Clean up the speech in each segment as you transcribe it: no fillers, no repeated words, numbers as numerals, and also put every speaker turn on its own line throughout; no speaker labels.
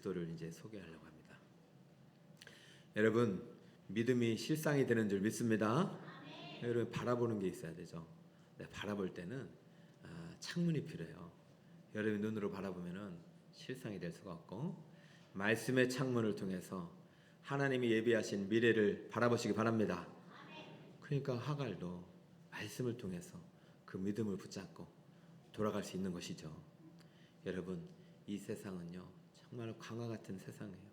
도를 이제 소개하려고 합니다. 여러분, 믿음이 실상이 되는 줄 믿습니다. 여러분, 바라보는 게 있어야 되죠. 바라볼 때는 창문이 필요해요. 여러분 눈으로 바라보면은 실상이 될 수가 없고, 말씀의 창문을 통해서 하나님이 예비하신 미래를 바라보시기 바랍니다. 그러니까 하갈도 말씀을 통해서 그 믿음을 붙잡고 돌아갈 수 있는 것이죠. 여러분, 이 세상은요 정말 강화 같은 세상이에요.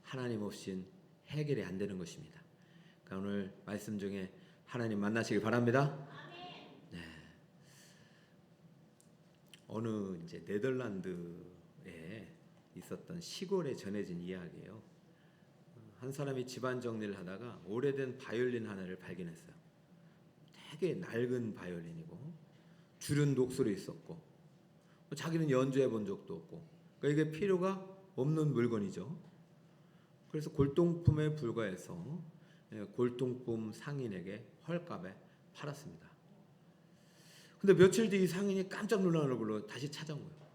하나님 없이는 해결이 안 되는 것입니다. 그러니까 오늘 말씀 중에 하나님 만나시길 바랍니다. 네. 어느 이제 네덜란드에 있었던 시골에 전해진 이야기예요. 한 사람이 집안 정리를 하다가 오래된 바이올린 하나를 발견했어요. 되게 낡은 바이올린이고 줄은 녹슬어 있었고 자기는 연주해 본 적도 없고, 그러니까 이게 필요가 없는 물건이죠. 그래서 골동품에 불과해서 골동품 상인에게 헐값에 팔았습니다. 근데 며칠 뒤 이 상인이 깜짝 놀라는 걸로 다시 찾아온 거예요.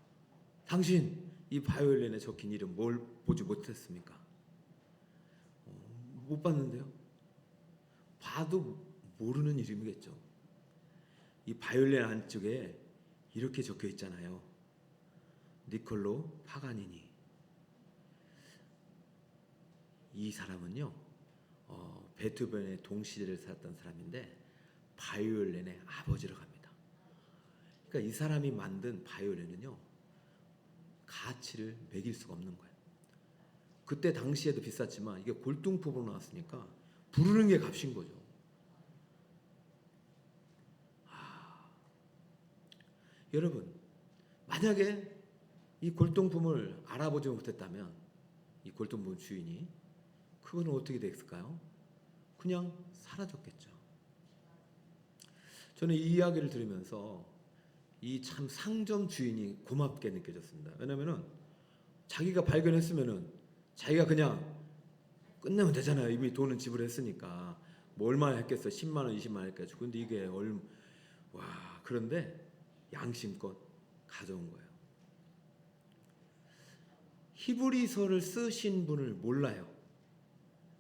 당신 이 바이올린에 적힌 이름 뭘 보지 못했습니까? 못 봤는데요. 봐도 모르는 이름이겠죠. 이 바이올린 안쪽에 이렇게 적혀 있잖아요. 니콜로 파가니니. 이 사람은요 베토벤의 동시대를 살았던 사람인데 바이올린의 아버지라고 합니다. 그러니까 이 사람이 만든 바이올린은요 가치를 매길 수가 없는 거예요. 그때 당시에도 비쌌지만 이게 골동품으로 나왔으니까 부르는 게 값인 거죠. 여러분, 만약에 이 골동품을 알아보지 못했다면 이 골동품 주인이 그거는 어떻게 됐을까요? 그냥 사라졌겠죠. 저는 이 이야기를 들으면서 이 참 상점 주인이 고맙게 느껴졌습니다. 왜냐면은 자기가 발견했으면은 자기가 그냥 끝내면 되잖아요. 이미 돈은 지불했으니까. 뭐 얼마나 했겠어? 10만 원, 20만 원 했겠죠. 근데 이게 그런데 양심껏 가져온 거예요. 히브리서를 쓰신 분을 몰라요.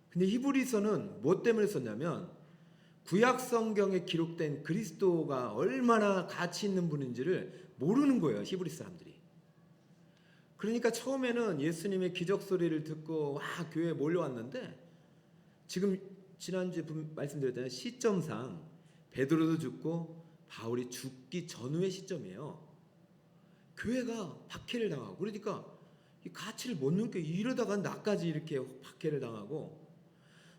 근데 히브리서는 뭐 때문에 썼냐면 구약 성경에 기록된 그리스도가 얼마나 가치 있는 분인지를 모르는 거예요, 히브리 사람들이. 그러니까 처음에는 예수님의 기적 소리를 듣고 교회에 몰려왔는데, 지금 지난주에 말씀드렸잖아요. 시점상 베드로도 죽고 바울이 죽기 전후의 시점이에요. 교회가 박해를 당하고, 그러니까 이 가치를 못 느껴. 이러다가 나까지 이렇게 박해를 당하고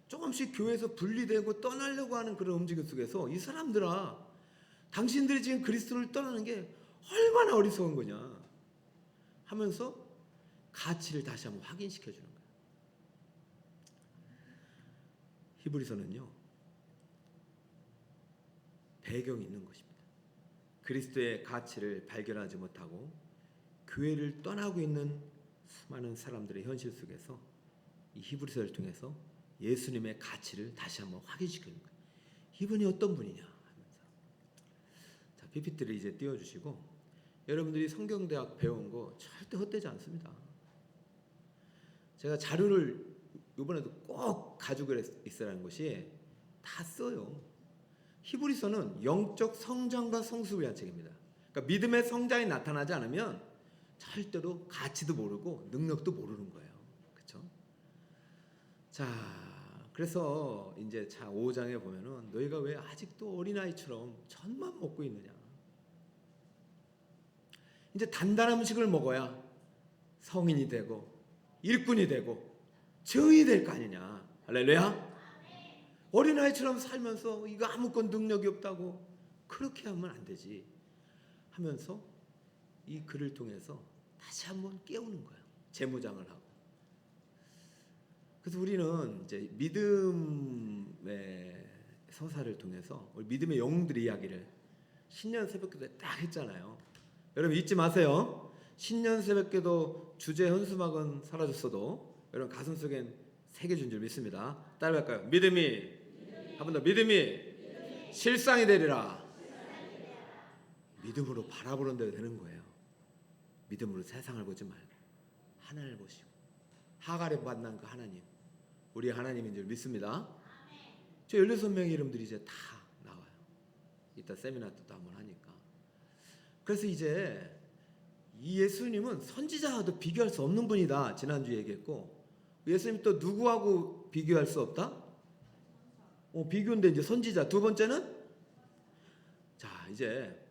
조금씩 교회에서 분리되고 떠나려고 하는 그런 움직임 속에서 이 사람들아, 당신들이 지금 그리스도를 떠나는 게 얼마나 어리석은 거냐 하면서 가치를 다시 한번 확인시켜 주는 거예요. 히브리서는요 배경이 있는 것입니다. 그리스도의 가치를 발견하지 못하고 교회를 떠나고 있는 수많은 사람들의 현실 속에서 이 히브리서를 통해서 예수님의 가치를 다시 한번 확인시키는 거예요. 이분이 어떤 분이냐 하면서. 자, PPT를 이제 띄워주시고, 여러분들이 성경대학 배운 거 절대 헛되지 않습니다. 제가 자료를 이번에도 꼭 가지고 있으라는 것이 다 써요. 히브리서는 영적 성장과 성숙을 위한 책입니다. 그러니까 믿음의 성장이 나타나지 않으면 절대로 가치도 모르고 능력도 모르는 거예요. 그렇죠? 자, 그래서 이제 5장에 보면은 너희가 왜 아직도 어린아이처럼 젖만 먹고 있느냐. 이제 단단한 음식을 먹어야 성인이 되고 일꾼이 되고 정이 될 거 아니냐. 할렐루야. 어린아이처럼 살면서 이거 아무건 능력이 없다고 그렇게 하면 안 되지 하면서 이 글을 통해서 다시 한번 깨우는 거예요. 재무장을 하고. 그래서 우리는 이제 믿음의 서사를 통해서 우리 믿음의 영웅들의 이야기를 신년 새벽기도에 딱 했잖아요. 여러분 잊지 마세요. 신년 새벽기도 주제 현수막은 사라졌어도 여러분 가슴속엔 새겨준 줄 믿습니다. 따라갈까요? 믿음이 한 번 더, 믿음이 실상이 되리라. 믿음으로 바라보는 대로 되는 거예요. 믿음으로 세상을 보지 말고 하나님을 보시고 하갈에 만난 그 하나님, 우리 하나님인 줄 믿습니다. 저 16명의 이름들이 이제 다 나와요. 이따 세미나 때도 한번 하니까. 그래서 이제 이 예수님은 선지자와도 비교할 수 없는 분이다. 지난주에 얘기했고, 예수님 또 누구하고 비교할 수 없다? 비교인데 이제 선지자. 두 번째는, 자 이제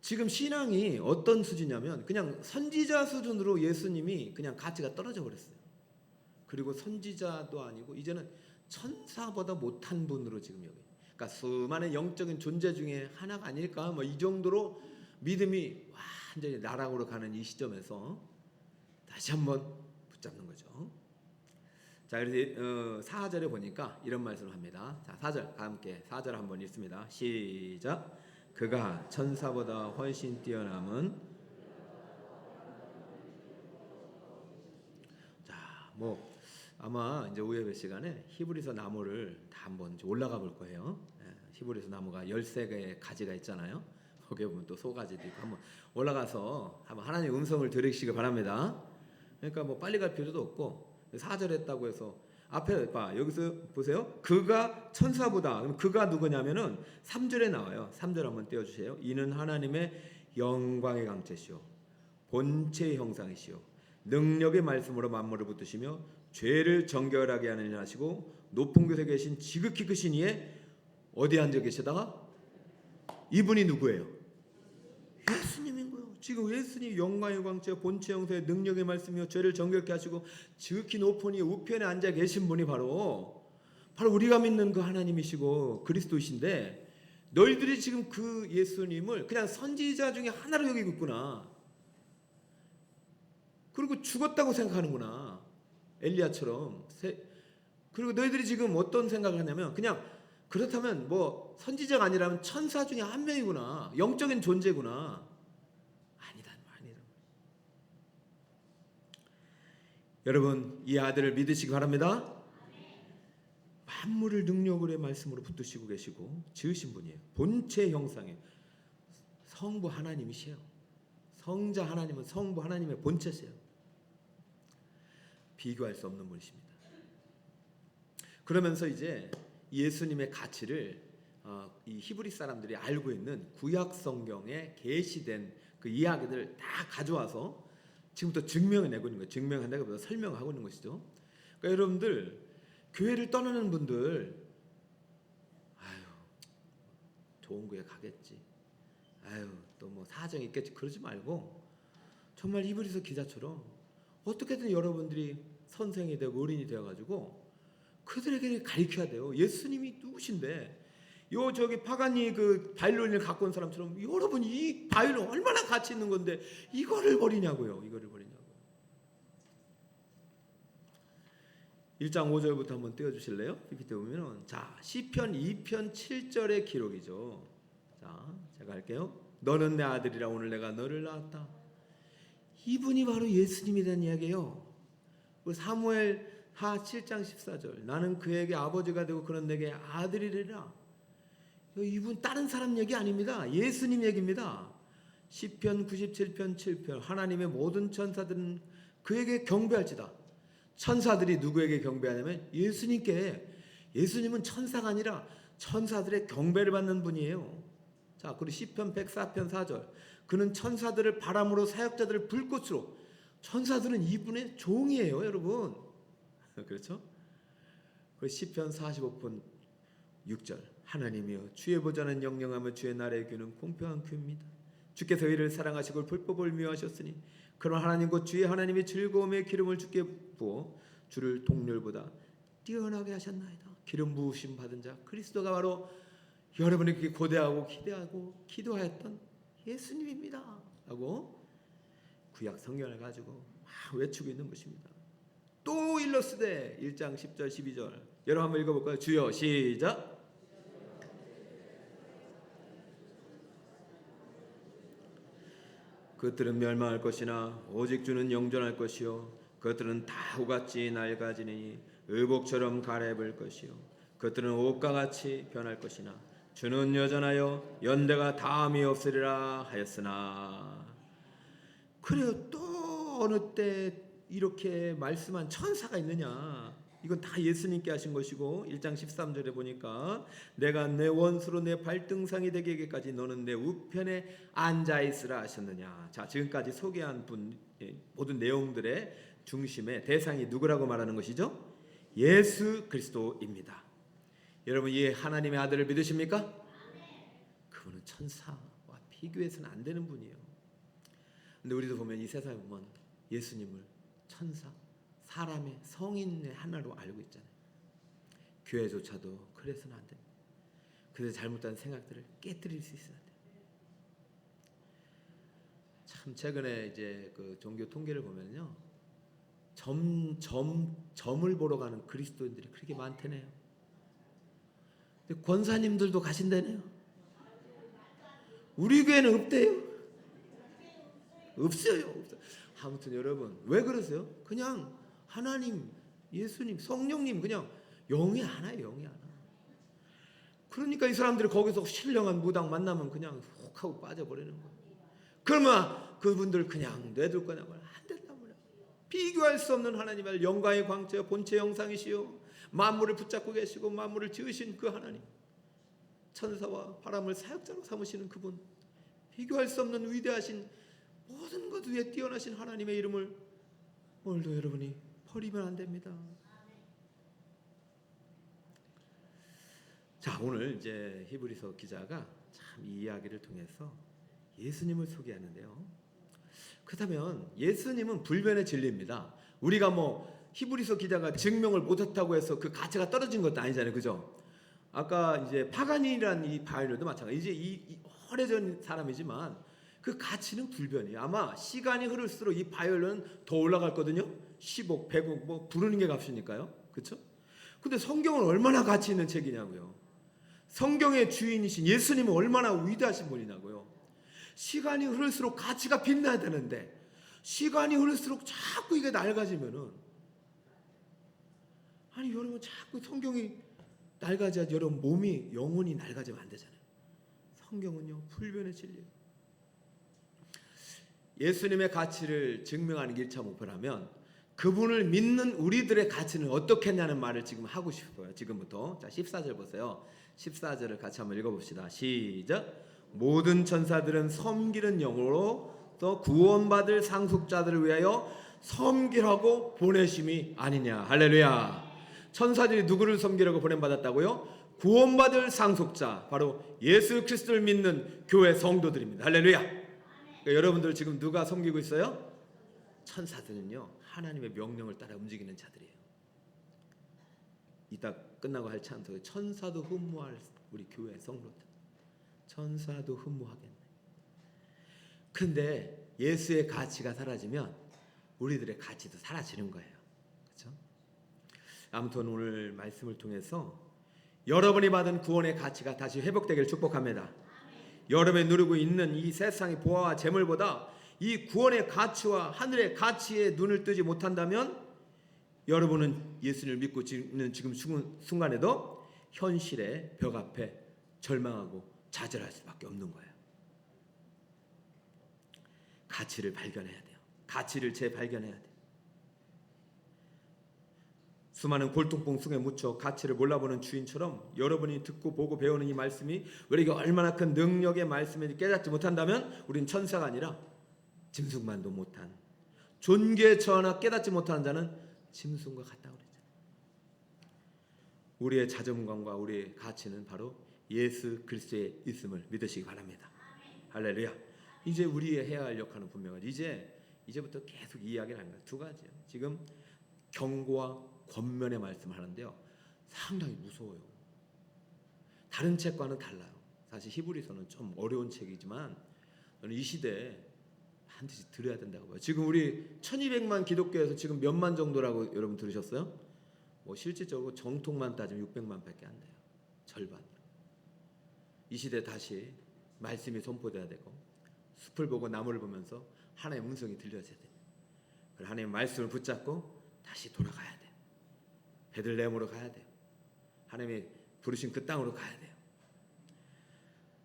지금 신앙이 어떤 수준이냐면 그냥 선지자 수준으로 예수님이 그냥 가치가 떨어져 버렸어요. 그리고 선지자도 아니고 이제는 천사보다 못한 분으로 지금 여기. 그러니까 수많은 영적인 존재 중에 하나가 아닐까? 뭐 이 정도로 믿음이 완전히 나락으로 가는 이 시점에서 다시 한번 붙잡는 거죠. 자, 그래서 4절에 보니까 이런 말씀을 합니다. 자, 4절 함께 4절 한번 읽습니다. 시작. 그가 천사보다 훨씬 뛰어남은. 자, 뭐 아마 이제 오예배 시간에 히브리서 나무를 다 한번 올라가 볼 거예요. 히브리서 나무가 13개의 가지가 있잖아요. 거기에 보면 또 소가지도 있고 한번 올라가서 한번 하나님의 음성을 들으시기 바랍니다. 그러니까 뭐 빨리 갈 필요도 없고 4절 했다고 해서 앞에 봐 여기서 보세요. 그가 천사보다. 그럼 그가 누구냐면은 3절에 나와요. 3절 한번 띄워주세요. 이는 하나님의 영광의 강체시오 본체의 형상이시오 능력의 말씀으로 만물을 붙드시며 죄를 정결하게 하는 일 하시고 높은 곳에 계신 지극히 크신 이에 어디에 앉아 계시다가 이분이 누구예요? 예수님인 거예요. 지금 예수님 영광의 광채 본체 형상의 능력의 말씀이요 죄를 정결케 하시고 지극히 높은 이 우편에 앉아 계신 분이 바로 우리가 믿는 그 하나님이시고 그리스도이신데, 너희들이 지금 그 예수님을 그냥 선지자 중에 하나로 여기고 있구나. 그리고 죽었다고 생각하는구나. 엘리야처럼. 그리고 너희들이 지금 어떤 생각을 하냐면 그냥 그렇다면 뭐 선지자가 아니라면 천사 중에 한 명이구나. 영적인 존재구나. 아니다. 여러분 이 아들을 믿으시기 바랍니다. 만물을 능력으로의 말씀으로 붙드시고 계시고 지으신 분이에요. 본체 형상에 성부 하나님이시에요. 성자 하나님은 성부 하나님의 본체세요. 비교할 수 없는 분이십니다. 그러면서 이제 예수님의 가치를 이 히브리 사람들이 알고 있는 구약 성경에 계시된 그 이야기들을 다 가져와서 지금부터 증명해내고 있는 거예요. 증명한다기보다 설명하고 있는 것이죠. 그러니까 여러분들 교회를 떠나는 분들, 아유 좋은 교회 가겠지, 아유 또 뭐 사정이 있겠지, 그러지 말고 정말 히브리서 기자처럼 어떻게든 여러분들이 선생이 되고 어린이 되어가지고 그들에게 가르쳐야 돼요. 예수님이 누구신데, 저기 파간이 그 바이올린을 갖고 온 사람처럼 여러분 이 바이올린 얼마나 가치 있는 건데 이거를 버리냐고요. 1장 5절부터 한번 띄워주실래요? PPT 보면은 자 시편 2편 7절의 기록이죠. 자 제가 할게요. 너는 내 아들이라 오늘 내가 너를 낳았다. 이분이 바로 예수님에 대한 이야기예요. 사무엘 하 7장 14절 나는 그에게 아버지가 되고 그는 내게 아들이리라. 이분 다른 사람 얘기 아닙니다. 예수님 얘기입니다. 시편 97편 7편 하나님의 모든 천사들은 그에게 경배할지다. 천사들이 누구에게 경배하냐면 예수님께. 예수님은 천사가 아니라 천사들의 경배를 받는 분이에요. 자 그리고 시편 104편 4절 그는 천사들을 바람으로 사역자들을 불꽃으로. 천사들은 이분의 종이에요 여러분. 그렇죠? 그리고 시편 45편 6절 하나님이여 주의 보좌는 영영하며 주의 나라의 귀는 공평한 귀입니다. 주께서 이를 사랑하시고 불법을 미워하셨으니 그런 하나님 곧 주의 하나님이 즐거움의 기름을 주께 부어 주를 동률보다 뛰어나게 하셨나이다. 기름 부으심 받은 자 그리스도가 바로 여러분에게 고대하고 기대하고 기도하였던 예수님입니다 하고 구약 성경을 가지고 막 외치고 있는 것입니다. 또 일러스되 1장 10절 12절 여러분 한번 읽어볼까요? 주여 시작. 그들은 멸망할 것이나 오직 주는 영존할 것이요 그들은 다 후같이 낡아지니 의복처럼 갈아입을 것이요 그들은 옷과 같이 변할 것이나 주는 여전하여 연대가 다함이 없으리라 하였으나. 그래요. 또 어느 때 이렇게 말씀한 천사가 있느냐? 이건 다 예수님께 하신 것이고 1장 13절에 보니까 내가 내 원수로 내 발등상이 되기까지 너는 내 우편에 앉아 있으라 하셨느냐. 자, 지금까지 소개한 분 모든 내용들의 중심에 대상이 누구라고 말하는 것이죠? 예수 그리스도입니다. 여러분, 이 하나님의 아들을 믿으십니까? 그분은 천사와 비교해서는 안 되는 분이에요. 근데 우리도 보면 이 세상에 보면 예수님을 천사, 사람의 성인의 하나로 알고 있잖아요. 교회조차도 그래서는 안 됩니다. 그래서 잘못된 생각들을 깨뜨릴 수 있어야 돼요. 참 최근에 이제 그 종교 통계를 보면요, 점을 보러 가는 그리스도인들이 그렇게 많대네요. 근데 권사님들도 가신다네요. 우리 교회는 없대요. 없어요. 아무튼 여러분, 왜 그러세요? 그냥 하나님, 예수님, 성령님 그냥 영이 하나예요. 영이 하나. 그러니까 이 사람들이 거기서 신령한 무당 만나면 그냥 훅 하고 빠져버리는 거예요. 그러면 그분들 그냥 내둘 거냐면 안 된단 말이야. 비교할 수 없는 하나님의 영광의 광채와 본체 형상이시요 만물을 붙잡고 계시고 만물을 지으신 그 하나님, 천사와 바람을 사역자로 삼으시는 그분, 비교할 수 없는 위대하신 모든 것 위에 뛰어나신 하나님의 이름을 오늘도 여러분이 버리면 안 됩니다. 자, 오늘 이제 히브리서 기자가 참 이 이야기를 통해서 예수님을 소개하는데요. 그렇다면 예수님은 불변의 진리입니다. 우리가 뭐 히브리서 기자가 증명을 못했다고 해서 그 가치가 떨어진 것도 아니잖아요, 그죠? 아까 이제 파가니라는 이 바이올린도 마찬가지. 이제 이 오래전 사람이지만 그 가치는 불변이에요. 아마 시간이 흐를수록 이 바이올린은 더 올라갈 거든요. 10억, 100억 뭐 부르는 게 값이니까요, 그렇죠? 근데 성경은 얼마나 가치 있는 책이냐고요. 성경의 주인이신 예수님은 얼마나 위대하신 분이냐고요. 시간이 흐를수록 가치가 빛나야 되는데 시간이 흐를수록 자꾸 이게 낡아지면은, 아니 여러분, 자꾸 성경이 낡아져야지 여러분 몸이, 영혼이 낡아지면 안 되잖아요. 성경은요 불변의 진리예요. 예수님의 가치를 증명하는 1차 목표라면 그분을 믿는 우리들의 가치는 어떻겠냐는 말을 지금 하고 싶어요. 지금부터. 자, 14절 보세요. 14절을 같이 한번 읽어봅시다. 시작. 모든 천사들은 섬기는 영으로 또 구원받을 상속자들을 위하여 섬기라고 보내심이 아니냐. 할렐루야. 천사들이 누구를 섬기라고 보냄받았다고요? 구원받을 상속자, 바로 예수 그리스도를 믿는 교회 성도들입니다. 할렐루야. 그러니까 여러분들 지금 누가 섬기고 있어요? 천사들은요 하나님의 명령을 따라 움직이는 자들이에요. 이따 끝나고 할 찬송에 천사도 흠모할 우리 교회 성도들, 천사도 흠모하겠네. 근데 예수의 가치가 사라지면 우리들의 가치도 사라지는 거예요. 그렇죠? 아무튼 오늘 말씀을 통해서 여러분이 받은 구원의 가치가 다시 회복되기를 축복합니다. 여러분이 누리고 있는 이 세상의 보화와 재물보다 이 구원의 가치와 하늘의 가치에 눈을 뜨지 못한다면 여러분은 예수님을 믿고 있는 지금 순간에도 현실의 벽 앞에 절망하고 좌절할 수밖에 없는 거예요. 가치를 발견해야 돼요. 가치를 재발견해야 돼요. 수많은 골동품 속에 묻혀 가치를 몰라보는 주인처럼 여러분이 듣고 보고 배우는 이 말씀이 우리에게 얼마나 큰 능력의 말씀인지 깨닫지 못한다면 우린 천사가 아니라 짐승만도 못한, 존귀의 전하 깨닫지 못하는 자는 짐승과 같다고 그랬잖아요. 우리의 자존감과 우리의 가치는 바로 예수 그리스도에 있음을 믿으시기 바랍니다. 할렐루야. 이제 우리의 해야 할 역할은 분명하죠. 이제부터 계속 이야기를 하는 거예요. 두 가지요. 지금 경고와 권면의 말씀을 하는데요, 상당히 무서워요. 다른 책과는 달라요. 사실 히브리서는 좀 어려운 책이지만 저는 이 시대에 반드시 들어야 된다고 봐요. 지금 우리 1200만 기독교에서 지금 몇만 정도라고 여러분 들으셨어요? 뭐 실질적으로 정통만 따지면 600만 밖에 안 돼요. 절반. 이 시대에 다시 말씀이 선포돼야 되고 숲을 보고 나무를 보면서 하나님의 음성이 들려져야 돼요. 하나님의 말씀을 붙잡고 다시 돌아가야 돼요. 베들레헴으로 가야 돼요. 하나님이 부르신 그 땅으로 가야 돼요.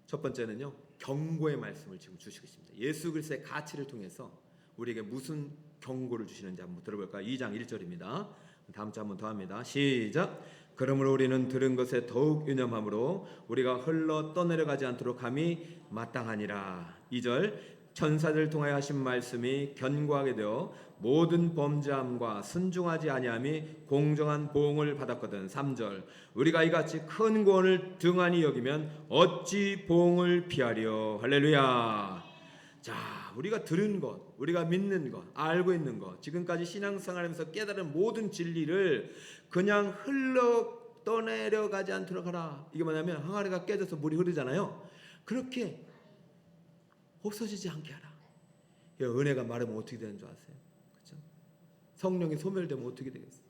첫 번째는요, 경고의 말씀을 지금 주시고 있습니다. 예수 그리스도의 가치를 통해서 우리에게 무슨 경고를 주시는지 한번 들어볼까요? 2장 1절입니다. 다음 주 한번 더 합니다. 시작. 그러므로 우리는 들은 것에 더욱 유념함으로 우리가 흘러 떠내려가지 않도록 함이 마땅하니라. 2절. 천사들 통하여 하신 말씀이 견고하게 되어 모든 범죄함과 순종하지 아니함이 공정한 보응을 받았거든. 3절. 우리가 이같이 큰 구원을 등한히 여기면 어찌 보응을 피하리요. 할렐루야. 자, 우리가 들은 것, 우리가 믿는 것, 알고 있는 것, 지금까지 신앙생활하면서 깨달은 모든 진리를 그냥 흘러 떠내려가지 않도록 하라. 이게 뭐냐면 항아리가 깨져서 물이 흐르잖아요. 그렇게 없어지지 않게 하라. 은혜가 마르면 어떻게 되는 줄 아세요? 그렇죠? 성령이 소멸되면 어떻게 되겠어요?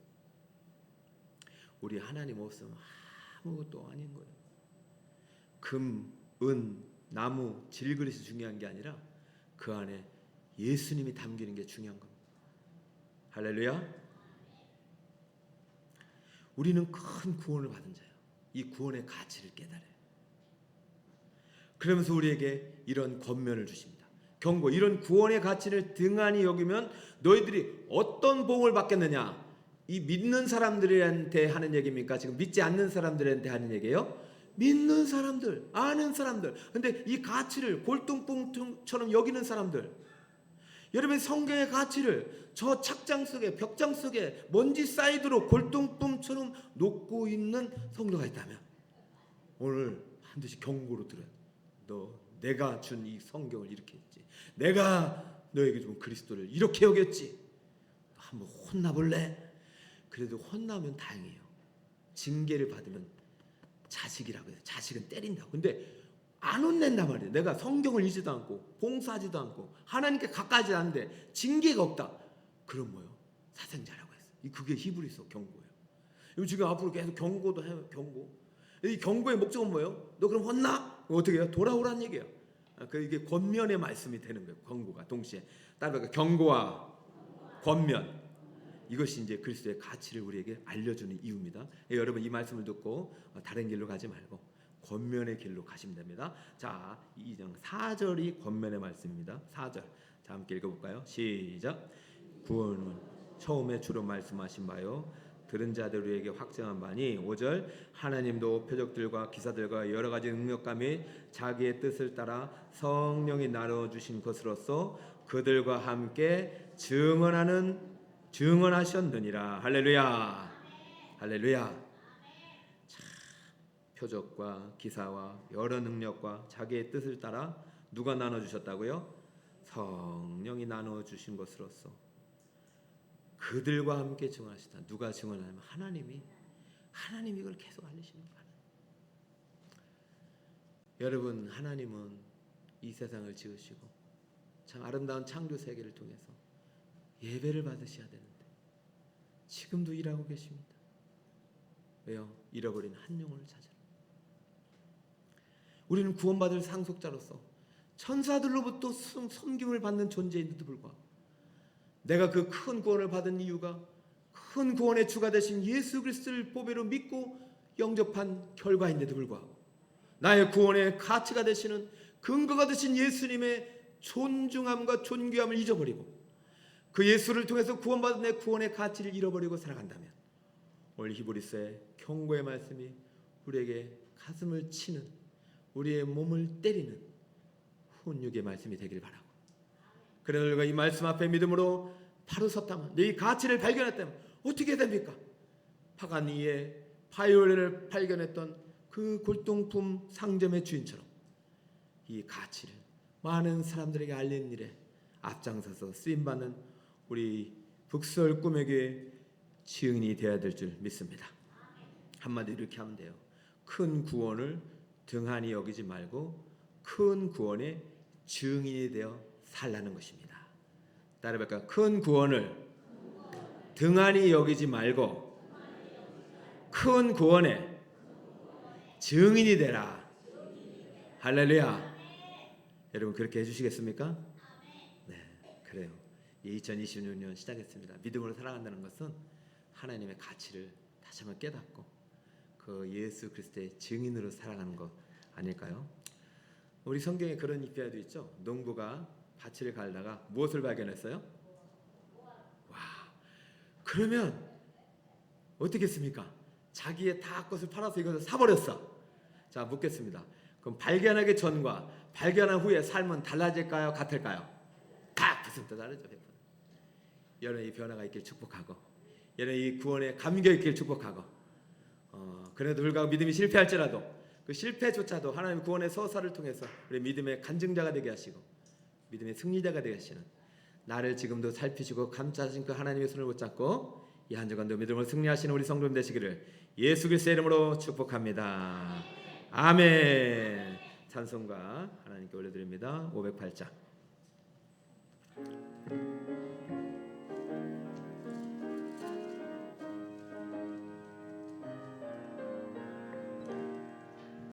우리 하나님 없으면 아무것도 아닌 거예요. 금, 은, 나무, 질그릇이 중요한 게 아니라 그 안에 예수님이 담기는 게 중요한 겁니다. 할렐루야. 우리는 큰 구원을 받은 자예요. 이 구원의 가치를 깨달아요. 그러면서 우리에게 이런 권면을 주십니다. 경고, 이런 구원의 가치를 등한히 여기면 너희들이 어떤 보응을 받겠느냐. 이 믿는 사람들한테 하는 얘기입니까? 지금 믿지 않는 사람들한테 하는 얘기예요? 믿는 사람들, 아는 사람들. 근데 이 가치를 골동품처럼 여기는 사람들, 여러분 성경의 가치를 저 착장 속에, 벽장 속에 먼지 사이드로 골동품처럼 놓고 있는 성도가 있다면 오늘 반드시 경고로 들어요. 너 내가 준 이 성경을 이렇게 했지, 내가 너에게 준 그리스도를 이렇게 여겼지, 한번 혼나볼래? 그래도 혼나면 다행이에요. 징계를 받으면 자식이라고 해요. 자식은 때린다고. 근데 안 혼낸단 말이에요. 내가 성경을 읽지도 않고 봉사하지도 않고 하나님께 가까이지 않는데 징계가 없다. 그럼 뭐요? 사생자라고 했어요. 그게 히브리서 경고예요. 지금 앞으로 계속 경고도 해요. 경고. 이 경고의 목적은 뭐예요? 너 그럼 혼나? 어떻게 해요? 돌아오라는 얘기예요. 이게 권면의 말씀이 되는 거예요. 경고가 동시에 따라서 경고와 권면, 이것이 이제 그리스도의 가치를 우리에게 알려주는 이유입니다. 여러분 이 말씀을 듣고 다른 길로 가지 말고 권면의 길로 가시면 됩니다. 자, 2장 4절이 권면의 말씀입니다. 4절. 자, 함께 읽어볼까요? 시작. 구원은 처음에 주로 말씀하신 바요 들은 자들에게 확증한 바니. 5절. 하나님도 표적들과 기사들과 여러 가지 능력과 및 자기의 뜻을 따라 성령이 나눠주신 것으로서 그들과 함께 증언하셨느니라. 할렐루야. 할렐루야. 표적과 기사와 여러 능력과 자기의 뜻을 따라 누가 나눠주셨다고요? 성령이 나눠주신 것으로서 그들과 함께 증언하시다. 누가 증언하냐면 하나님이 이걸 계속 알리시는 거예요. 여러분, 하나님은 이 세상을 지으시고 참 아름다운 창조 세계를 통해서 예배를 받으셔야 되는데 지금도 일하고 계십니다. 왜요? 잃어버린 한 영혼을 찾으러. 우리는 구원받을 상속자로서 천사들로부터 섬김을 받는 존재인데도 불구하고 내가 그 큰 구원을 받은 이유가 큰 구원의 주가 되신 예수 그리스도를 보배로 믿고 영접한 결과인데도 불구하고 나의 구원의 가치가 되시는 근거가 되신 예수님의 존중함과 존귀함을 잊어버리고 그 예수를 통해서 구원받은 내 구원의 가치를 잃어버리고 살아간다면 오늘 히브리서의 경고의 말씀이 우리에게 가슴을 치는, 우리의 몸을 때리는 훈육의 말씀이 되길 바라고, 그래서 우리가 이 말씀 앞에 믿음으로 바로 섰다면, 이 가치를 발견했다면 어떻게 됩니까? 파가니의 바이올렛을 발견했던 그 골동품 상점의 주인처럼 이 가치를 많은 사람들에게 알리는 일에 앞장서서 쓰임받는 우리 북설 꿈에게 증인이 되어야 될 줄 믿습니다. 한마디로 이렇게 하면 돼요. 큰 구원을 등한히 여기지 말고 큰 구원의 증인이 되어 살라는 것입니다. 따라해볼까요? 큰 구원을 등한히 여기지 말고 큰 구원의 증인이 되라. 할렐루야. 여러분 그렇게 해주시겠습니까? 네, 그래요. 2026년 시작했습니다. 믿음으로 살아간다는 것은 하나님의 가치를 다시 한번 깨닫고 그 예수 그리스도의 증인으로 살아가는 것 아닐까요? 우리 성경에 그런 이야기도 있죠. 농부가 밭을 갈다가 무엇을 발견했어요? 그러면 어떻겠습니까? 자기의 다 것을 팔아서 이것을 사버렸어. 자, 묻겠습니다. 그럼 발견하기 전과 발견한 후의 삶은 달라질까요? 같을까요? 100% 다르죠. 100%. 여러분 이 변화가 있길 축복하고, 여러분 이 구원에 감겨 있길 축복하고, 그래도 불구하고 믿음이 실패할지라도 그 실패조차도 하나님 구원의 서사를 통해서 우리 믿음의 간증자가 되게 하시고 믿음의 승리자가 되게 하시는, 나를 지금도 살피시고 감싸신 그 하나님의 손을 붙잡고 이 한 주간도 믿음을 승리하시는 우리 성도님 되시기를 예수 그리스도의 이름으로 축복합니다. 아멘. 찬송가 하나님께 올려드립니다. 508장.